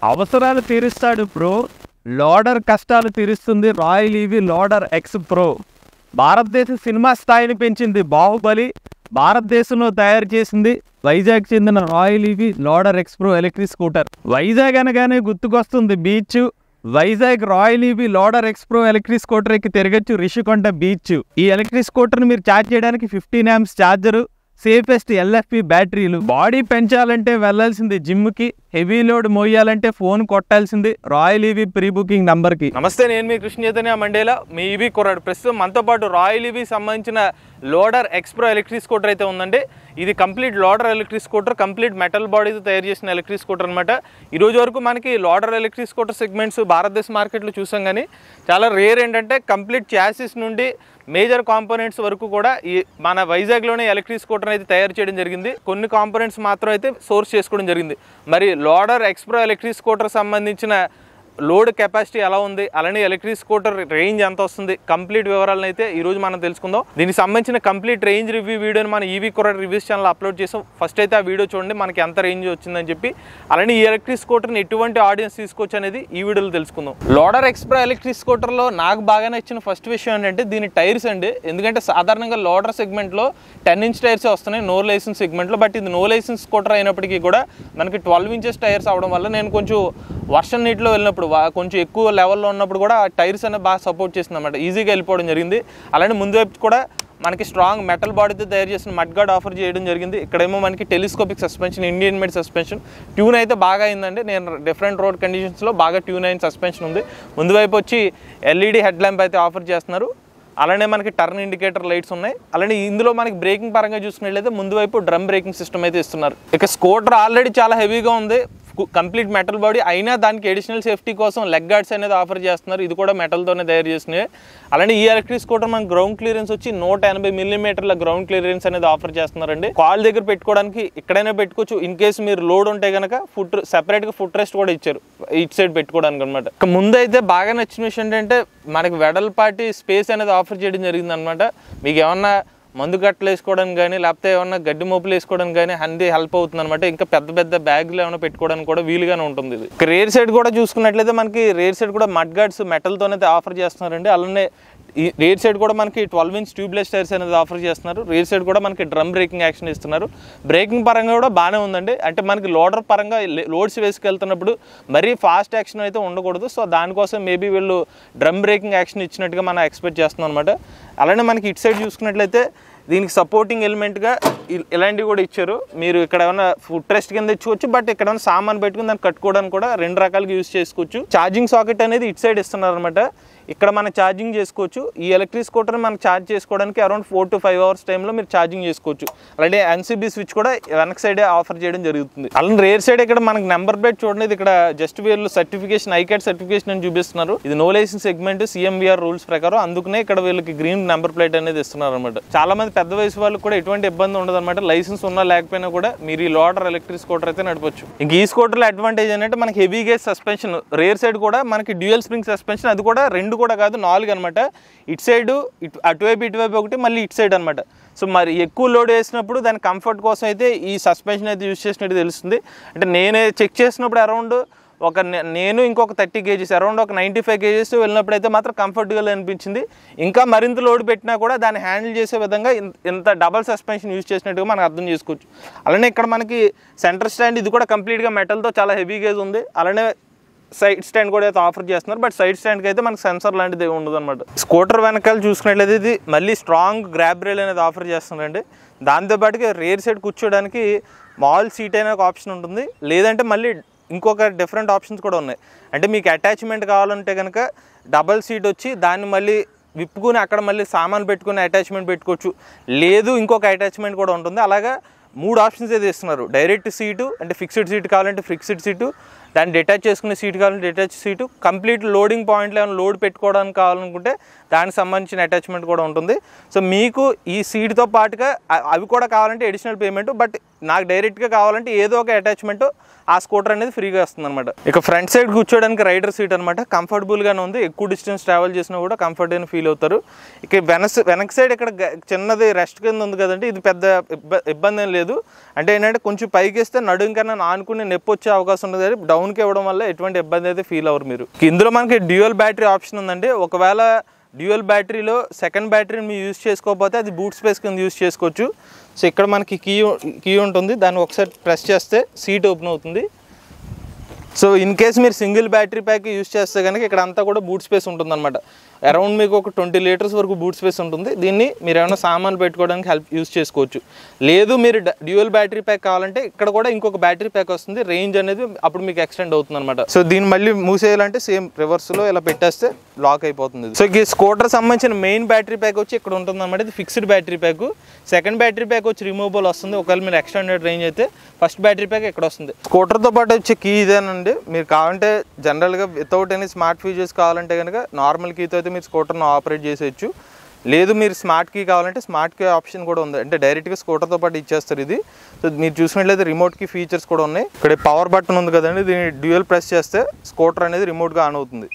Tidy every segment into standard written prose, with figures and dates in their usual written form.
అవసరాలు తీరుస్తాడు bro. Loader కష్టాలు తీరుస్తుంది Royal EV loader X pro. భారతదేశ సినిమా స్థాయిని పెంచింది బాహుబలి. భారతదేశంలో తయారు చేసింది వైజాగ్ చెందిన Royal EV loader X pro electric scooter. Vizag అనగానే గుర్తుకొస్తుంది beach. Vizag Royal EV loader X pro electric scooter ఎక్కి తిరగచ్చు రిషికొండ బీచ్. ఈ ఎలక్ట్రిక్ స్కూటర్ని మీరు ఛార్జ్ చేయడానికి 15 amps ఛార్జరు, సేఫెస్ట్ LFP బ్యాటరీలు. బాడీ పెంచాలంటే వెళ్లాల్సింది జిమ్కి, హెవీ లోడ్ మోయాలంటే ఫోన్ కొట్టాల్సింది రాయల్ ఈవీ ప్రీ బుకింగ్ నంబర్కి. నమస్తే, నేను మీ కృష్ణ చైతన్య మండేలా, మీ ఈవీ కుర్రాడు. ప్రస్తుతం మనతో పాటు రాయల్ ఈవీ సంబంధించిన loader X pro electric scooter అయితే ఉందండి. ఇది complete loader electric scooter, complete metal బాడీతో తయారు చేసిన ఎలక్ట్రిక్ స్కూటర్ అనమాట. ఈ రోజు వరకు మనకి లోడర్ ఎలక్ట్రిక్ స్కూటర్ సెగ్మెంట్స్ భారతదేశ మార్కెట్లో చూసాం, కానీ చాలా రేర్ ఏంటంటే కంప్లీట్ చాసిస్ నుండి మేజర్ కాంపోనెంట్స్ వరకు కూడా ఈ మన వైజాగ్లోనే ఎలక్ట్రిక్ స్కూటర్ అయితే తయారు చేయడం జరిగింది. కొన్ని కాంపోనెంట్స్ మాత్రం అయితే సోర్స్ చేసుకోవడం జరిగింది. మరి loader X pro electric scooter సంబంధించిన లోడ్ కెపాసిటీ ఎలా ఉంది, అలానే ఎలక్ట్రిక్ స్కూటర్ రేంజ్ ఎంత వస్తుంది, కంప్లీట్ వివరాలను అయితే ఈరోజు మనం తెలుసుకుందాం. దీనికి సంబంధించిన కంప్లీట్ రేంజ్ రివ్యూ వీడియోని మన ఈవీ కుర్రాడు రివ్యూస్ ఛానల్ అప్లోడ్ చేసాం. ఫస్ట్ అయితే ఆ వీడియో చూడండి, మనకి ఎంత రేంజ్ వచ్చిందని చెప్పి. అలానే ఈ ఎలక్ట్రిక్ స్కూటర్ని ఎటువంటి ఆడియన్స్ తీసుకోవచ్చు అనేది ఈ వీడియోలో తెలుసుకుందాం. లోడర్ ఎక్స్ ప్రో ఎలక్ట్రిక్ స్కూటర్లో నాకు బాగా నచ్చిన ఫస్ట్ విషయం ఏంటంటే దీని టైర్స్ అండి. ఎందుకంటే సాధారణంగా లోడర్ సెగ్మెంట్లో 10 inch టైర్స్ వస్తున్నాయి నో లైసెన్స్ సెగ్మెంట్లో. బట్ ఇది నో లైసెన్స్ స్కూటర్ అయినప్పటికీ కూడా మనకి 12 inches టైర్స్ అవడం వల్ల నేను కొంచెం వర్షం నీటిలో వెళ్ళినప్పుడు కొంచెం ఎక్కువ లెవెల్లో ఉన్నప్పుడు కూడా టైర్స్ అనేది బాగా సపోర్ట్ చేస్తుంది అనమాట. ఈజీగా వెళ్ళిపోవడం జరిగింది. అలానే ముందు వైపు కూడా మనకి స్ట్రాంగ్ మెటల్ బాడీతో తయారు చేసిన మడ్ గార్డ్ ఆఫర్ చేయడం జరిగింది. ఇక్కడేమో మనకి telescopic suspension, Indian made suspension. Tune అయితే బాగా అయిందండి. నేను డిఫరెంట్ రోడ్ కండిషన్స్లో బాగా ట్యూన్ అయిన సస్పెన్షన్ ఉంది. ముందు వైపు వచ్చి LED హెడ్ ల్యాంప్ అయితే ఆఫర్ చేస్తున్నారు. అలానే మనకి టర్న్ ఇండికేటర్ లైట్స్ ఉన్నాయి. అలానే ఇందులో మనకి బ్రేకింగ్ పరంగా చూసుకున్నట్లయితే ముందు వైపు డ్రమ్ బ్రేకింగ్ సిస్టమ్ అయితే ఇస్తున్నారు. ఇక స్కూటర్ ఆల్రెడీ చాలా హెవీగా ఉంది, కంప్లీట్ మెటల్ బాడీ అయినా దానికి అడిషనల్ సేఫ్టీ కోసం లెగ్ గార్డ్స్ అనేది ఆఫర్ చేస్తున్నారు. ఇది కూడా మెటల్తోనే తయారు చేసినవి. అలానే ఈ ఎలక్ట్రిక్ స్కూటర్ మనకి గ్రౌండ్ క్లియరెన్స్ వచ్చి 180 mm గ్రౌండ్ క్లియరెన్స్ అనేది ఆఫర్ చేస్తున్నారండి. కాల్ దగ్గర పెట్టుకోవడానికి ఇక్కడైనా పెట్టుకోవచ్చు. ఇన్ కేసు మీరు లోడ్ ఉంటే కనుక సెపరేట్గా ఫుట్ రెస్ట్ కూడా ఇచ్చారు ఇటు సైడ్ పెట్టుకోవడానికి అనమాట. ఇక ముందు అయితే బాగా నచ్చిన విషయం ఏంటంటే మనకి వెడల్పాటి స్పేస్ అనేది ఆఫర్ చేయడం జరిగింది అనమాట. మీకు ఏమన్నా మందు గట్టలు వేసుకోవడానికి కానీ లేకపోతే ఏమన్నా గడ్డి మోపులు వేసుకోవడానికి కానీ అన్ని హెల్ప్ అవుతుంది అనమాట. ఇంకా పెద్ద పెద్ద బ్యాగులు ఏమైనా పెట్టుకోవడానికి కూడా వీలుగానే ఉంటుంది. ఇది రేర్ సైడ్ కూడా చూసుకున్నట్లయితే మనకి రేర్ సైడ్ కూడా మడ్ గార్డ్స్ మెటల్తోనే ఆఫర్ చేస్తున్నారండి. అలానే ఈ రేర్ సైడ్ కూడా మనకి 12 inch ట్యూబ్లెస్ టైర్స్ అనేది ఆఫర్ చేస్తున్నారు. రేర్ సైడ్ కూడా మనకి డ్రమ్ బ్రేకింగ్ యాక్షన్ ఇస్తున్నారు. బ్రేకింగ్ పరంగా కూడా బాగానే ఉందండి. అంటే మనకి లోడర్ పరంగా లోడ్స్ వేసుకెళ్తున్నప్పుడు మరీ ఫాస్ట్ యాక్షన్ అయితే ఉండకూడదు. సో దానికోసం మేబీ వీళ్ళు డ్రమ్ బ్రేకింగ్ యాక్షన్ ఇచ్చినట్టుగా మనం ఎక్స్పెక్ట్ చేస్తున్నాం అనమాట. అలానే మనకి ఇటు సైడ్ చూసుకున్నట్లయితే దీనికి సపోర్టింగ్ ఎలిమెంట్గా ఇలాంటివి కూడా ఇచ్చారు. మీరు ఇక్కడ ఏమైనా ఫుట్ రెస్ట్ కింద ఇచ్చుకోవచ్చు. బట్ ఇక్కడ ఏమైనా సామాన్ పెట్టుకుని దాన్ని కట్టుకోవడానికి కూడా 2 రకాలుగా యూజ్ చేసుకోవచ్చు. ఛార్జింగ్ సాకెట్ అనేది ఇటు సైడ్ ఇస్తున్నారు అనమాట. ఇక్కడ మనం ఛార్జింగ్ చేసుకోవచ్చు. ఈ ఎలక్ట్రిక్ స్కూటర్ మనం ఛార్జ్ చేసుకోవడానికి అరౌండ్ 4 to 5 hours టైంలో మీరు ఛార్జింగ్ చేసుకోవచ్చు. అలాగే NCB స్విచ్ కూడా వెనక సైడే ఆఫర్ చేయడం జరుగుతుంది. అలాగే రేర్ సైడ్ ఇక్కడ మనకి నెంబర్ ప్లేట్ చూడండి. ఇక్కడ జస్ట్ వీళ్ళు సర్టిఫికేషన్ ఐకాట్ సర్టిఫికేషన్ అని చూపిస్తున్నారు. ఇది no licence segment CMVR rules ప్రకారం. అందుకనే ఇక్కడ వీళ్ళకి గ్రీన్ నెంబర్ ప్లేట్ అనేది ఇస్తున్నారు అనమాట. చాలా మంది పెద్ద వయసు వాళ్ళకి కూడా ఎటువంటి ఇబ్బంది ఉండదు అనమాట. లైసెన్స్ ఉన్నా లేకపోయినా కూడా మీరు ఈ లోడర్ ఎలక్ట్రిక్ స్కూటర్ అయితే నడపచ్చు. ఇంక ఈ స్కూటర్లో అడ్వాంటేజ్ ఏంటంటే మనకి heavy gauge suspension. Rare side కూడా మనకి డ్యూయల్ స్ప్రింగ్ సస్పెన్షన్, అది కూడా 2 కూడా కాదు 4 అనమాట. ఇటు సైడ్ అటువైపు ఇటువైపు ఒకటి, మళ్ళీ ఇటు సైడ్ అనమాట. సో మరి ఎక్కువ లోడ్ వేసినప్పుడు దాని కంఫర్ట్ కోసం అయితే ఈ సస్పెన్షన్ అయితే యూజ్ చేసినట్టు తెలుస్తుంది. అంటే నేనే చెక్ చేసినప్పుడు అరౌండ్ నేను ఇంకొక 30 kgs అరౌండ్ ఒక 95 kgs వెళ్ళినప్పుడు అయితే మాత్రం కంఫర్ట్గా అనిపించింది. ఇంకా మరింత లోడ్ పెట్టినా కూడా దాన్ని హ్యాండిల్ చేసే విధంగా ఇంత డబల్ సస్పెన్షన్ యూజ్ చేసినట్టుగా మనం అర్థం చేసుకోవచ్చు. అలానే ఇక్కడ మనకి సెంటర్ స్టాండ్, ఇది కూడా కంప్లీట్గా మెటల్తో చాలా హెవీ గేజ్ ఉంది. అలానే సైడ్ స్టాండ్ కూడా అయితే ఆఫర్ చేస్తున్నారు. బట్ సైడ్ స్టాండ్కి అయితే మనకి సెన్సర్ లాంటిది ఉండదు అనమాట. స్కూటర్ వెనకాల చూసుకున్నట్లయితే ఇది మళ్ళీ స్ట్రాంగ్ గ్రాబ్ రైల్ అనేది ఆఫర్ చేస్తున్నారండి. దాంతోపాటుగా రేర్ సైడ్ కూర్చోడానికి మాల్ సీట్ అయిన ఒక ఆప్షన్ ఉంటుంది. లేదంటే మళ్ళీ ఇంకొక డిఫరెంట్ ఆప్షన్స్ కూడా ఉన్నాయి. అంటే మీకు అటాచ్మెంట్ కావాలంటే కనుక డబల్ సీట్ వచ్చి దాన్ని మళ్ళీ విప్పుకుని అక్కడ మళ్ళీ సామాన్ పెట్టుకుని అటాచ్మెంట్ పెట్టుకోవచ్చు. లేదు ఇంకొక అటాచ్మెంట్ కూడా ఉంటుంది. అలాగా 3 ఆప్షన్స్ అయితే ఇస్తున్నారు. డైరెక్ట్ సీటు అంటే ఫిక్స్డ్ సీట్ కావాలంటే ఫిక్స్డ్ సీటు, దాన్ని డిటాచ్ చేసుకునే సీట్ కావాలంటే డిటాచ్ సీటు, కంప్లీట్ లోడింగ్ పాయింట్లో ఏమైనా లోడ్ పెట్టుకోవడానికి కావాలనుకుంటే దానికి సంబంధించిన అటాచ్మెంట్ కూడా ఉంటుంది. సో మీకు ఈ సీట్తో పాటుగా అవి కూడా కావాలంటే అడిషనల్ పేమెంట్. బట్ నాకు డైరెక్ట్గా కావాలంటే ఏదో ఒక అటాచ్మెంట్ ఆ స్కూటర్ అనేది ఫ్రీగా వస్తుంది అనమాట. ఇక ఫ్రంట్ సైడ్ కూర్చోడానికి రైడర్ సీట్ అనమాట. కంఫర్టబుల్గానే ఉంది. ఎక్కువ డిస్టెన్స్ ట్రావెల్ చేసినా కూడా కంఫర్ట్ అని ఫీల్ అవుతారు. ఇక వెనక సైడ్ ఇక్కడ చిన్నది రెస్ట్ కింద ఉంది కదండి, ఇది పెద్ద ఇబ్బంది ఏం లేదు. అంటే ఏంటంటే కొంచెం పైకి వేస్తే నడుం కన్నా ఆనుకుని నొప్పి వచ్చే అవకాశం ఉంటుంది. డౌన్ డౌన్కి ఇవ్వడం వల్ల ఎటువంటి ఇబ్బంది అయితే ఫీల్ అవ్వరు మీరు. ఇందులో మనకి డ్యూయల్ బ్యాటరీ ఆప్షన్ ఉందండి. ఒకవేళ డ్యూయల్ బ్యాటరీలో సెకండ్ బ్యాటరీని మీరు యూజ్ చేసుకోకపోతే అది బూట్ స్పేస్ కింద యూజ్ చేసుకోవచ్చు. సో ఇక్కడ మనకి కీ ఉంటుంది, దాన్ని ఒకసారి ప్రెస్ చేస్తే సీట్ ఓపెన్ అవుతుంది. సో ఇన్ కేస్ మీరు సింగిల్ బ్యాటరీ ప్యాక్ యూజ్ చేస్తే కనుక ఇక్కడ అంతా కూడా బూట్ స్పేస్ ఉంటుంది అనమాట. అరౌండ్ మీకు ఒక 20 లీటర్స్ వరకు బూట్ స్పేస్ ఉంటుంది. దీన్ని మీరు ఏమైనా సామాన్లు పెట్టుకోవడానికి యూజ్ చేసుకోవచ్చు. లేదు మీరు డ్యూయల్ బ్యాటరీ ప్యాక్ కావాలంటే ఇక్కడ కూడా ఇంకొక బ్యాటరీ ప్యాక్ వస్తుంది, రేంజ్ అనేది అప్పుడు మీకు ఎక్స్టెండ్ అవుతుంది అనమాట. సో దీన్ని మళ్ళీ మూసేయాలంటే సేమ్ రివర్స్లో ఇలా పెట్టేస్తే లాక్ అయిపోతుంది. సో ఈ స్కూటర్ సంబంధించిన మెయిన్ బ్యాటరీ ప్యాక్ వచ్చి ఇక్కడ ఉంటుంది అనమాట. ఇది fixed battery pack. Second battery pack వచ్చి రిమూవబుల్ వస్తుంది. ఒకవేళ మీరు ఎక్స్టెండెడ్ రేంజ్ అయితే ఫస్ట్ బ్యాటరీ ప్యాక్ ఇక్కడ వస్తుంది. స్కూటర్తో పాటు వచ్చే కీ ఇదేనండి. మీరు కావాలంటే జనరల్గా వితౌట్ ఎనీ స్మార్ట్ ఫీచర్స్ కావాలంటే కనుక నార్మల్ కీతో అయితే మీరు స్కూటర్ను ఆపరేట్ చేసేయచ్చు. లేదు మీరు స్మార్ట్ కీ కావాలంటే స్మార్ట్ కీ ఆప్షన్ కూడా ఉంది, అంటే డైరెక్ట్గా స్కూటర్తో పాటు ఇచ్చేస్తారు ఇది. సో మీరు చూసినట్లయితే రిమోట్ కీ ఫీచర్స్ కూడా ఉన్నాయి. ఇక్కడ పవర్ బటన్ ఉంది కదండి, దీన్ని డ్యూయల్ ప్రెస్ చేస్తే స్కూటర్ అనేది రిమోట్గా ఆన్ అవుతుంది.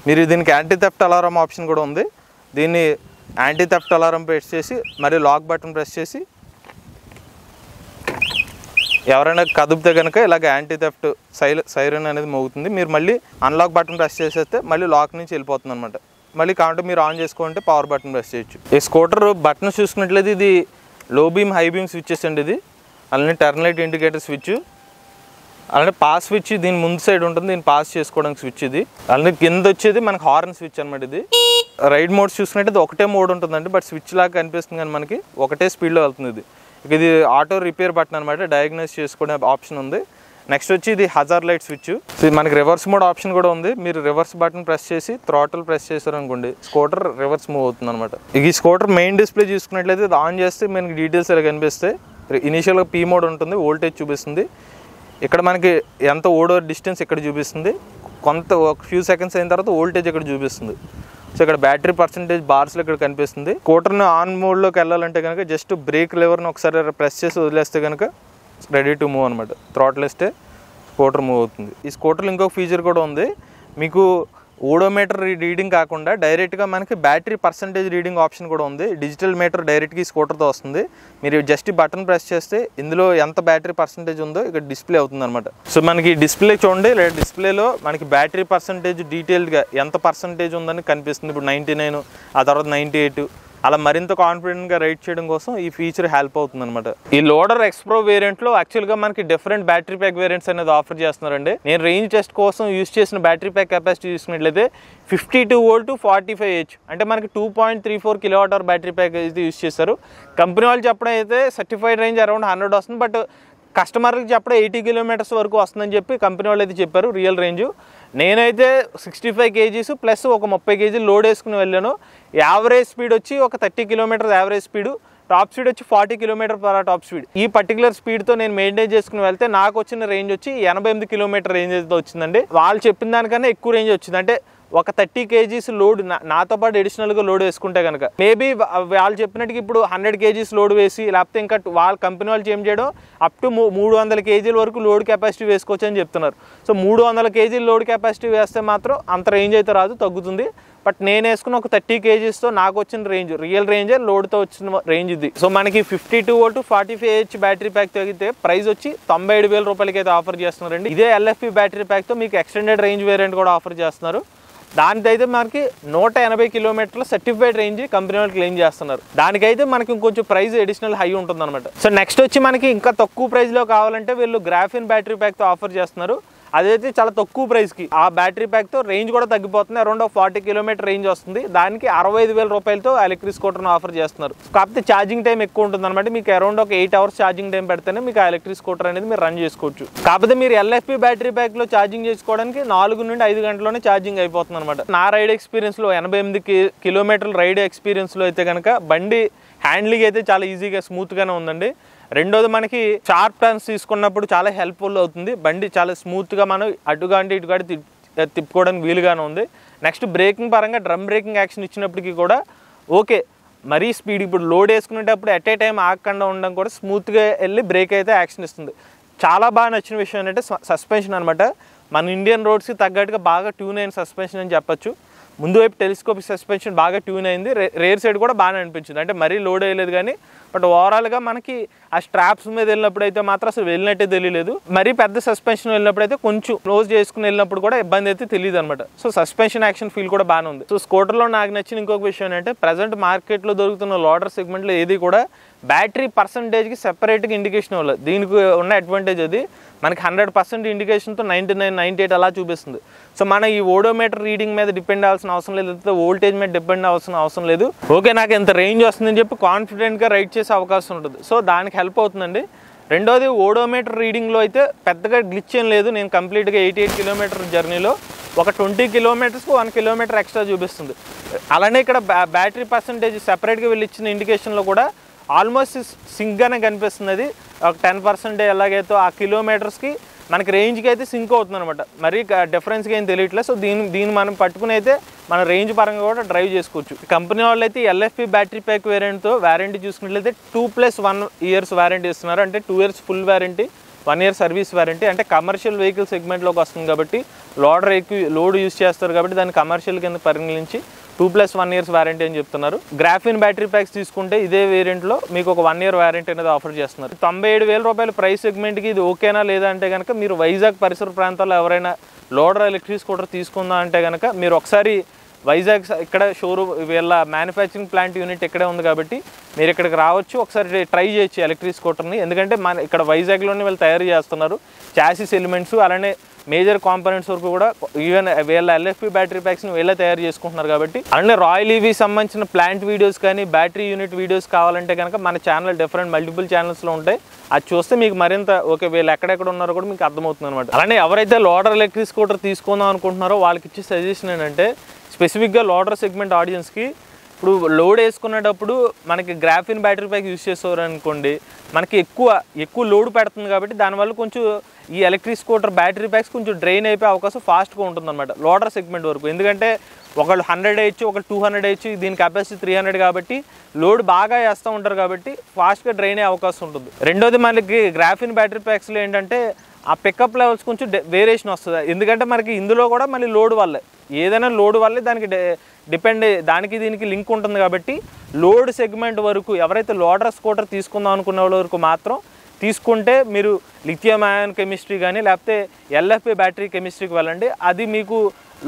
మీరు దీనికి యాంటీ థెఫ్ట్ అలారం ఆప్షన్ కూడా ఉంది. దీన్ని యాంటీ థెఫ్ట్ అలారం ప్రెస్ చేసి మరి లాక్ బటన్ ప్రెస్ చేసి ఎవరైనా కదిపితే కనుక ఇలాగ యాంటీ థెఫ్ట్ సైరన్ అనేది మోగుతుంది. మీరు మళ్ళీ అన్లాక్ బటన్ ప్రెస్ చేసేస్తే మళ్ళీ లాక్ నుంచి వెళ్ళిపోతుంది అనమాట. మళ్ళీ కావాలంటే మీరు ఆన్ చేసుకుంటే పవర్ బటన్ ప్రెస్ చేయొచ్చు. ఈ స్కూటర్ బటన్ చూసుకున్నట్లయితే ఇది లో బీమ్ హై బీమ్ స్విచ్చెస్ అండి. ఇది అలానే టర్న్ లైట్ ఇండికేటర్ స్విచ్, అలానే పాస్ స్విచ్ దీని ముందు సైడ్ ఉంటుంది, దీన్ని పాస్ చేసుకోవడానికి స్విచ్ ఇది. అలానే కింద వచ్చేది మనకి హార్న్ స్విచ్ అనమాట. ఇది రైడ్ మోడ్స్ చూసుకున్నట్టు ఒకటే మోడ్ ఉంటుందండి, బట్ స్విచ్ లాగా కనిపిస్తుంది కానీ మనకి ఒకటే స్పీడ్లో వెళ్తుంది. ఇది ఆటో రిపేర్ బటన్ అనమాట, డయాగ్నోస్ చేసుకునే ఆప్షన్ ఉంది. నెక్స్ట్ వచ్చి ఇది హజార్ లైట్ స్విచ్. ఇది మనకి రివర్స్ మోడ్ ఆప్షన్ కూడా ఉంది. మీరు రివర్స్ బటన్ ప్రెస్ చేసి థ్రాటిల్ ప్రెస్ చేశారు అనుకోండి, స్కూటర్ రివర్స్ మూవ్ అవుతుంది అనమాట. ఈ స్కూటర్ మెయిన్ డిస్ప్లే చూసుకున్నట్లయితే ఇది ఆన్ చేస్తే మనకి డీటెయిల్స్ ఇలా కనిపిస్తాయి. ఇనీషియల్గా పీ మోడ్ ఉంటుంది, వోల్టేజ్ చూపిస్తుంది. ఇక్కడ మనకి ఎంత ఓడో డిస్టెన్స్ ఇక్కడ చూపిస్తుంది, కొంత ఒక ఫ్యూ సెకండ్స్ అయిన తర్వాత వోల్టేజ్ ఇక్కడ చూపిస్తుంది. సో ఇక్కడ బ్యాటరీ పర్సెంటేజ్ బార్స్లో ఇక్కడ కనిపిస్తుంది. స్కూటర్ని ఆన్ మోడ్లోకి వెళ్ళాలంటే కనుక జస్ట్ బ్రేక్ లెవర్ని ఒకసారి ప్రెస్ చేసి వదిలేస్తే కనుక రెడీ టు మూవ్ అనమాట. థ్రాటిల్ వేస్తే స్కూటర్ మూవ్ అవుతుంది. ఈ స్కూటర్లో ఇంకొక ఫీచర్ కూడా ఉంది. మీకు ఓడోమీటర్ రీడింగ్ కాకుండా డైరెక్ట్గా మనకి బ్యాటరీ పర్సంటేజ్ రీడింగ్ ఆప్షన్ కూడా ఉంది. డిజిటల్ మీటర్ డైరెక్ట్గా ఈ స్కూటర్తో వస్తుంది. మీరు జస్ట్ బటన్ ప్రెస్ చేస్తే ఇందులో ఎంత బ్యాటరీ పర్సంటేజ్ ఉందో ఇక్కడ డిస్ప్లే అవుతుంది అనమాట. సో మనకి డిస్ప్లే చూడండి, డిస్ప్లేలో మనకి బ్యాటరీ పర్సంటేజ్ డీటెయిల్డ్గా ఎంత పర్సంటేజ్ ఉందని కనిపిస్తుంది. ఇప్పుడు 99, ఆ తర్వాత 98, అలా మరింత కాన్ఫిడెంట్గా రైడ్ చేయడం కోసం ఈ ఫీచర్ హెల్ప్ అవుతుంది అనమాట. ఈ లోడర్ ఎక్స్ ప్రో వేరియంట్లో యాక్చువల్గా మనకి డిఫరెంట్ బ్యాటరీ ప్యాక్ వేరియంట్స్ అనేది ఆఫర్ చేస్తున్నారండి. నేను రేంజ్ టెస్ట్ కోసం యూస్ చేసిన బ్యాటరీ ప్యాక్ కెపాసిటీ చూసుకున్నట్లయితే 52 వోల్ట్ 45H, అంటే మనకి 2.34 kWh బ్యాటరీ ప్యాక్ అయితే యూస్ చేస్తారు. కంపెనీ వాళ్ళు చెప్పడం అయితే సర్టిఫైడ్ రేంజ్ అరౌండ్ 100 వస్తుంది, బట్ కస్టమర్కి చెప్పడం 80 కిలోమీటర్స్ వరకు వస్తుందని చెప్పి కంపెనీ వాళ్ళు అయితే చెప్పారు రియల్ రేంజ్. నేనైతే 65 kgs ప్లస్ ఒక 30 kg లోడ్ వేసుకుని వెళ్ళాను. యావరేజ్ స్పీడ్ వచ్చి ఒక 30 kilometres average speed, top speed వచ్చి 40 km/h టాప్ స్పీడ్. ఈ పర్టికులర్ స్పీడ్తో నేను మెయింటైన్ చేసుకుని వెళ్తే నాకు వచ్చిన రేంజ్ వచ్చి 88 కిలోమీటర్ రేంజ్ అయితే వచ్చిందండి. వాళ్ళు చెప్పిన దానికన్నా ఎక్కువ రేంజ్ వచ్చింది. అంటే ఒక 30 kgs లోడ్ నాతో పాటు అడిషనల్గా లోడ్ వేసుకుంటే కనుక మేబీ వాళ్ళు చెప్పినట్టుగా ఇప్పుడు 100 kgs లోడ్ వేసి లేకపోతే ఇంకా వాళ్ళ కంపెనీ వాళ్ళు ఏం చేయడం అప్ టు 300 kg వరకు లోడ్ కెపాసిటీ వేసుకోవచ్చు అని చెప్తున్నారు. సో 300 kg లోడ్ కెపాసిటీ వేస్తే మాత్రం అంత రేంజ్ అయితే రాదు, తగ్గుతుంది. బట్ నేను వేసుకున్న ఒక 30 kgsతో నాకు వచ్చిన రేంజ్ రియల్ రేంజే లోడ్తో వచ్చిన రేంజ్ ఇది. సో మనకి 52 వోల్ట్ 45H బ్యాటరీ ప్యాక్ తగ్గితే ప్రైస్ వచ్చి 97,000 రూపాయలకి అయితే ఆఫర్ చేస్తున్నారండి. ఇదే LFP బ్యాటరీ ప్యాక్తో మీకు ఎక్స్టెండెడ్ రేంజ్ వేరియంట్ కూడా ఆఫర్ చేస్తున్నారు. దానికైతే మనకి 180 కిలోమీటర్ల సర్టిఫైడ్ రేంజ్ కంపెనీ వాళ్ళు క్లెయిమ్ చేస్తున్నారు. దానికైతే మనకి ఇంకొంచెం ప్రైస్ అడిషనల్ హై ఉంటుంది అనమాట. సో నెక్స్ట్ వచ్చి మనకి ఇంకా తక్కువ ప్రైస్లో కావాలంటే వీళ్ళు గ్రాఫిన్ బ్యాటరీ ప్యాక్తో ఆఫర్ చేస్తున్నారు. అదైతే చాలా తక్కువ ప్రైస్కి ఆ బ్యాటరీ ప్యాక్తో రేంజ్ కూడా తగ్గిపోతుంది. అరౌండ్ 40 కిలోమీటర్ రేంజ్ వస్తుంది. దానికి 65,000 రూపాయలతో ఎలక్ట్రిక్ స్కూటర్ను ఆఫర్ చేస్తున్నారు. కాకపోతే ఛార్జింగ్ టైం ఎక్కువ ఉంటుంది అనమాట. మీకు అరౌండ్ ఒక 8 hours ఛార్జింగ్ టైం పెడితేనే మీకు ఆ ఎలక్ట్రిక్ స్కూటర్ అనేది మీరు రన్ చేసుకోవచ్చు. కాకపోతే మీరు LFP బ్యాటరీ ప్యాక్లో ఛార్జింగ్ చేసుకోవడానికి 4 నుండి 5 గంటల్లోనే ఛార్జింగ్ అయిపోతుంది అనమాట. నా రైడ్ ఎక్స్పీరియన్స్లో 88 కిలోమీటర్ల రైడ్ ఎక్స్పీరియన్స్లో అయితే కనుక బండి హ్యాండ్లింగ్ అయితే చాలా ఈజీగా స్మూత్గానే ఉందండి. రెండోది మనకి షార్ప్ టర్న్స్ తీసుకున్నప్పుడు చాలా హెల్ప్ఫుల్ అవుతుంది. బండి చాలా స్మూత్గా మనం అటుగా అంటే ఇటుగా తిప్పుకోవడానికి వీలుగానే ఉంది. నెక్స్ట్ బ్రేకింగ్ పరంగా డ్రమ్ బ్రేకింగ్ యాక్షన్ ఇచ్చినప్పటికీ కూడా ఓకే, మరీ స్పీడ్ ఇప్పుడు లోడ్ వేసుకునేటప్పుడు ఎట్ ఏ టైం ఆగకుండా ఉండడం కూడా స్మూత్గా వెళ్ళి బ్రేక్ అయితే యాక్షన్ ఇస్తుంది. చాలా బాగా నచ్చిన విషయం ఏంటంటే సస్పెన్షన్ అనమాట. మన ఇండియన్ రోడ్స్కి తగ్గట్టుగా బాగా ట్యూన్ అయిన సస్పెన్షన్ అని చెప్పచ్చు. ముందు వైపు టెలిస్కోపిక్ సస్పెన్షన్ బాగా ట్యూన్ అయింది, రేర్ సైడ్ కూడా బాగానే అనిపించింది. అంటే మరీ లోడ్ అయ్యలేదు కానీ, బట్ ఓవరాల్గా మనకి ఆ స్ట్రాప్స్ మీద వెళ్ళినప్పుడు అయితే మాత్రం అసలు వెళ్ళినట్టే తెలియలేదు. మరీ పెద్ద సస్పెన్షన్ వెళ్ళినప్పుడు అయితే కొంచెం క్లోజ్ చేసుకుని వెళ్ళినప్పుడు కూడా ఇబ్బంది అయితే తెలియదు అనమాట. సో సస్పెన్షన్ యాక్షన్ ఫీల్ కూడా బాగానే ఉంది. సో స్కూటర్లో నాకు నచ్చిన ఇంకొక విషయం ఏంటంటే, ప్రజెంట్ మార్కెట్లో దొరుకుతున్న లోడర్ సెగ్మెంట్లో ఏది కూడా బ్యాటరీ పర్సంటేజ్కి సెపరేట్గా ఇండికేషన్ ఇవ్వలేదు. దీనికి ఉన్న అడ్వాంటేజ్ అది, మనకి 100% ఇండికేషన్తో 99, 98 అలా చూపిస్తుంది. సో మన ఈ ఓడోమీటర్ రీడింగ్ మీద డిపెండ్ అవ్వాల్సిన అవసరం లేదు, లేకపోతే వోల్టేజ్ మీద డిపెండ్ అవ్వాల్సిన అవసరం లేదు. ఓకే నాకు ఎంత రేంజ్ వస్తుందని చెప్పి కాన్ఫిడెంట్గా రైడ్ చేసే అవకాశం ఉంటుంది. సో దానికి హెల్ప్ అవుతుందండి. రెండోది, ఓడోమీటర్ రీడింగ్లో అయితే పెద్దగా గ్లిచ్ ఏం లేదు. నేను కంప్లీట్గా 88 కిలోమీటర్ జర్నీలో ఒక 20 కిలోమీటర్స్కి 1 కిలోమీటర్ ఎక్స్ట్రా చూపిస్తుంది. అలానే ఇక్కడ బ్యాటరీ పర్సంటేజ్ సెపరేట్గా వీళ్ళు ఇచ్చిన ఇండికేషన్లో కూడా ఆల్మోస్ట్ సింక్గానే కనిపిస్తుంది. అది ఒక 10% ఎలాగైతే ఆ కిలోమీటర్స్కి మనకి రేంజ్కి అయితే సింక్ అవుతుంది అనమాట. మరి డిఫరెన్స్గా ఏం తెలియట్లేదు. సో దీన్ని మనం పట్టుకుని అయితే మన రేంజ్ పరంగా కూడా డ్రైవ్ చేసుకోవచ్చు. కంపెనీ వాళ్ళు అయితే ఎల్ఎఫ్పి బ్యాటరీ ప్యాక్ వేరియంట్తో వారంటీ చూసుకున్నట్లయితే 2+1 ఇయర్స్ వారంటీ ఇస్తున్నారు. అంటే 2 years full warranty, 1 year service warranty. అంటే కమర్షియల్ వెహికల్ సెగ్మెంట్లోకి వస్తుంది కాబట్టి, లోడ్ యూజ్ చేస్తారు కాబట్టి దాన్ని కమర్షియల్ కింద పరిగణించి 2+1 years వారంటీ అని చెప్తున్నారు. గ్రాఫిన్ బ్యాటరీ ప్యాక్స్ తీసుకుంటే ఇదే వేరియంట్లో మీకు ఒక 1 year వారంటీ అనేది ఆఫర్ చేస్తున్నారు. 97,000 రూపాయల ప్రైస్ సెగ్మెంట్కి ఇది ఓకేనా లేదా అంటే కనుక, మీరు వైజాగ్ పరిసర ప్రాంతాల్లో ఎవరైనా లోడర్ ఎలక్ట్రిక్ స్కూటర్ తీసుకుందా అంటే కనుక, మీరు ఒకసారి వైజాగ్ ఇక్కడ షోరూమ్ వీళ్ళ మ్యానుఫ్యాక్చరింగ్ ప్లాంట్ యూనిట్ ఇక్కడే ఉంది కాబట్టి మీరు ఇక్కడికి రావచ్చు, ఒకసారి ట్రై చేయొచ్చు ఎలక్ట్రిక్ స్కూటర్ని. ఎందుకంటే మన ఇక్కడ వైజాగ్లోనే వీళ్ళు తయారు చేస్తున్నారు. చాసిస్ ఎలిమెంట్స్ అలానే మేజర్ కాంపోనెంట్స్ వరకు కూడా ఈవెన్ వీళ్ళ ఎల్ఎఫ్పి బ్యాటరీ ప్యాక్స్ని వీళ్ళే తయారు చేసుకుంటున్నారు కాబట్టి. అలానే రాయల్ ఈవీ సంబంధించిన ప్లాంట్ వీడియోస్ కానీ బ్యాటరీ యూనిట్ వీడియోస్ కావాలంటే కనుక మన ఛానల్ మల్టిపుల్ ఛానల్స్లో ఉంటాయి. అది చూస్తే మీకు మరింత ఓకే వీళ్ళు ఎక్కడెక్కడ ఉన్నారో కూడా మీకు అర్థమవుతుంది అనమాట. అలానే ఎవరైతే లోడర్ ఎలక్ట్రిక్ స్కూటర్ తీసుకుందాం అనుకుంటున్నారో వాళ్ళకి ఇచ్చే సజెషన్ ఏంటంటే, స్పెసిఫిక్గా లోడర్ సెగ్మెంట్ ఆడియన్స్కి ఇప్పుడు లోడ్ వేసుకునేటప్పుడు మనకి గ్రాఫిన్ బ్యాటరీ ప్యాక్ యూజ్ చేసేవారు అనుకోండి, మనకి ఎక్కువ లోడ్ పెడుతుంది కాబట్టి దానివల్ల కొంచెం ఈ ఎలక్ట్రిక్ స్కూటర్ బ్యాటరీ ప్యాక్స్ కొంచెం డ్రైన్ అయిపోయే అవకాశం ఫాస్ట్గా ఉంటుందన్నమాట లోడర్ సెగ్మెంట్ వరకు. ఎందుకంటే ఒకళ్ళు 100 వేయచ్చు, ఒకళ్ళు 200 వేయచ్చు, దీని కెపాసిటీ 300 కాబట్టి లోడ్ బాగా వేస్తూ ఉంటారు కాబట్టి ఫాస్ట్గా డ్రైన్ అయ్యే అవకాశం ఉంటుంది. రెండోది, మనకి గ్రాఫిన్ బ్యాటరీ ప్యాక్స్లో ఏంటంటే ఆ పికప్ లెవెల్స్ కొంచెం వేరియేషన్ వస్తుంది. ఎందుకంటే మనకి ఇందులో కూడా మళ్ళీ లోడ్ వల్లే, ఏదైనా లోడ్ వల్లే దానికి దానికి దీనికి లింక్ ఉంటుంది కాబట్టి లోడ్ సెగ్మెంట్ వరకు ఎవరైతే లోడర్ స్కూటర్ తీసుకుందాం అనుకున్న వాళ్ళ వరకు మాత్రం తీసుకుంటే మీరు లిథియం అయాన్ కెమిస్ట్రీ కానీ లేకపోతే ఎల్ఎఫ్పి బ్యాటరీ కెమిస్ట్రీకి వెళ్ళండి. అది మీకు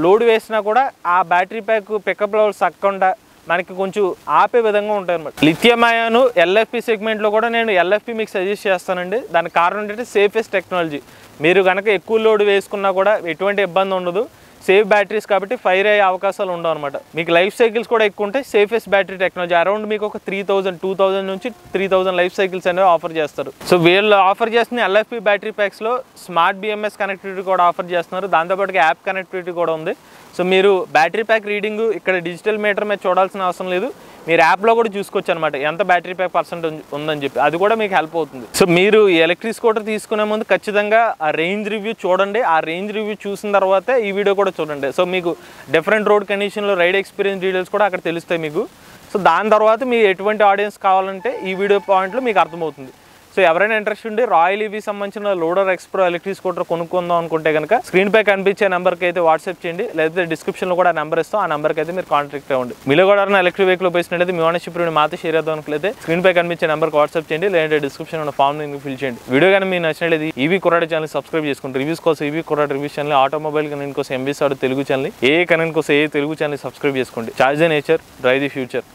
లోడ్ వేసినా కూడా ఆ బ్యాటరీ ప్యాక్ పికప్ లెవెల్స్ తగ్గకుండా మనకి కొంచెం ఆపే విధంగా ఉంటాయి అనమాట. లిథియం అయాన్ ఎల్ఎఫ్పి సెగ్మెంట్లో కూడా నేను ఎల్ఎఫ్పి మీకు సజెస్ట్ చేస్తానండి. దానికి కారణం ఏంటంటే సేఫెస్ట్ టెక్నాలజీ. మీరు కనుక ఎక్కువ లోడ్ వేసుకున్నా కూడా ఎటువంటి ఇబ్బంది ఉండదు. సేఫ్ బ్యాటరీస్ కాబట్టి ఫైర్ అయ్యే అవకాశాలు ఉండవు అనమాట. మీకు లైఫ్ సైకిల్స్ కూడా ఎక్కువ ఉంటాయి. సేఫెస్ట్ బ్యాటరీ టెక్నాలజీ అరౌండ్ మీకు ఒక 2000 నుంచి 3000 లైఫ్ సైకిల్స్ అనేవి ఆఫర్ చేస్తారు. సో వీళ్ళు ఆఫర్ చేస్తున్న ఎల్ఎఫ్పి బ్యాటరీ ప్యాక్స్లో స్మార్ట్ బిఎంఎస్ కనెక్టివిటీ కూడా ఆఫర్ చేస్తున్నారు. దాంతోపాటుగా యాప్ కనెక్టివిటీ కూడా ఉంది. సో మీరు బ్యాటరీ ప్యాక్ రీడింగ్ ఇక్కడ డిజిటల్ మీటర్ మీద చూడాల్సిన అవసరం లేదు, మీరు యాప్లో కూడా చూసుకోవచ్చు అనమాట ఎంత బ్యాటరీ ప్యాక్ పర్సెంట్ ఉందని చెప్పి. అది కూడా మీకు హెల్ప్ అవుతుంది. సో మీరు ఎలక్ట్రిక్ స్కూటర్ తీసుకునే ముందు ఖచ్చితంగా ఆ రేంజ్ రివ్యూ చూడండి. ఆ రేంజ్ రివ్యూ చూసిన తర్వాతే ఈ వీడియో కూడా చూడండి. సో మీకు డిఫరెంట్ రోడ్ కండిషన్లో రైడ్ ఎక్స్పీరియన్స్ డీటెయిల్స్ కూడా అక్కడ తెలుస్తాయి మీకు. సో దాని తర్వాత మీరు ఎటువంటి ఆడియన్స్ కావాలంటే ఈ వీడియో పాయింట్లో మీకు అర్థమవుతుంది. సో ఎవరైనా ఇంట్రెస్ట్ ఉండి రాయల్ ఈవీ సంబంధించిన loader X pro electric scooter కొనుక్కుందాం అనుకుంటే కనుక స్క్రీన్ పై కనిపించే నెంబర్కి అయితే వాట్సాప్ చేయండి, లేకపోతే డిస్క్రిప్షన్లో కూడా నెంబర్ ఇస్తాం. ఆ నెంబర్కి అయితే మీరు కాంటాక్ట్ అవ్వండి. మీలో కూడా ఎలక్ట్రిక్ వెహికల్ పోయినట్లయితే మీ ఓనర్షిప్ మాతో షేర్ చేద్దాం అనుకుంటే స్క్రీన్ పై కనిపించే నెంబర్కి వాట్సాప్ చేయండి, లేదంటే డిస్క్రిప్షన్ ఉన్న ఫామ్ ఫిల్ చేయండి. వీడియో కానీ మీకు నచ్చినట్లయితే ఈవీ కుర్రాడి ఛానల్ సబ్స్క్రైబ్ చేసుకోండి. రివ్యూస్ కోసం ఈవీ కుర్రాడి రివ్యూస్ ఛానల్, ఆటోమొబైల్ కనెక్ట్ కోసం ఎంబీసాడు తెలుగు ఛానల్, ఏ కనెక్ట్ కోసం ఏ తెలుగు ఛానల్ సబ్స్క్రైబ్ చేసుకోండి. Charge the nature, drive the future.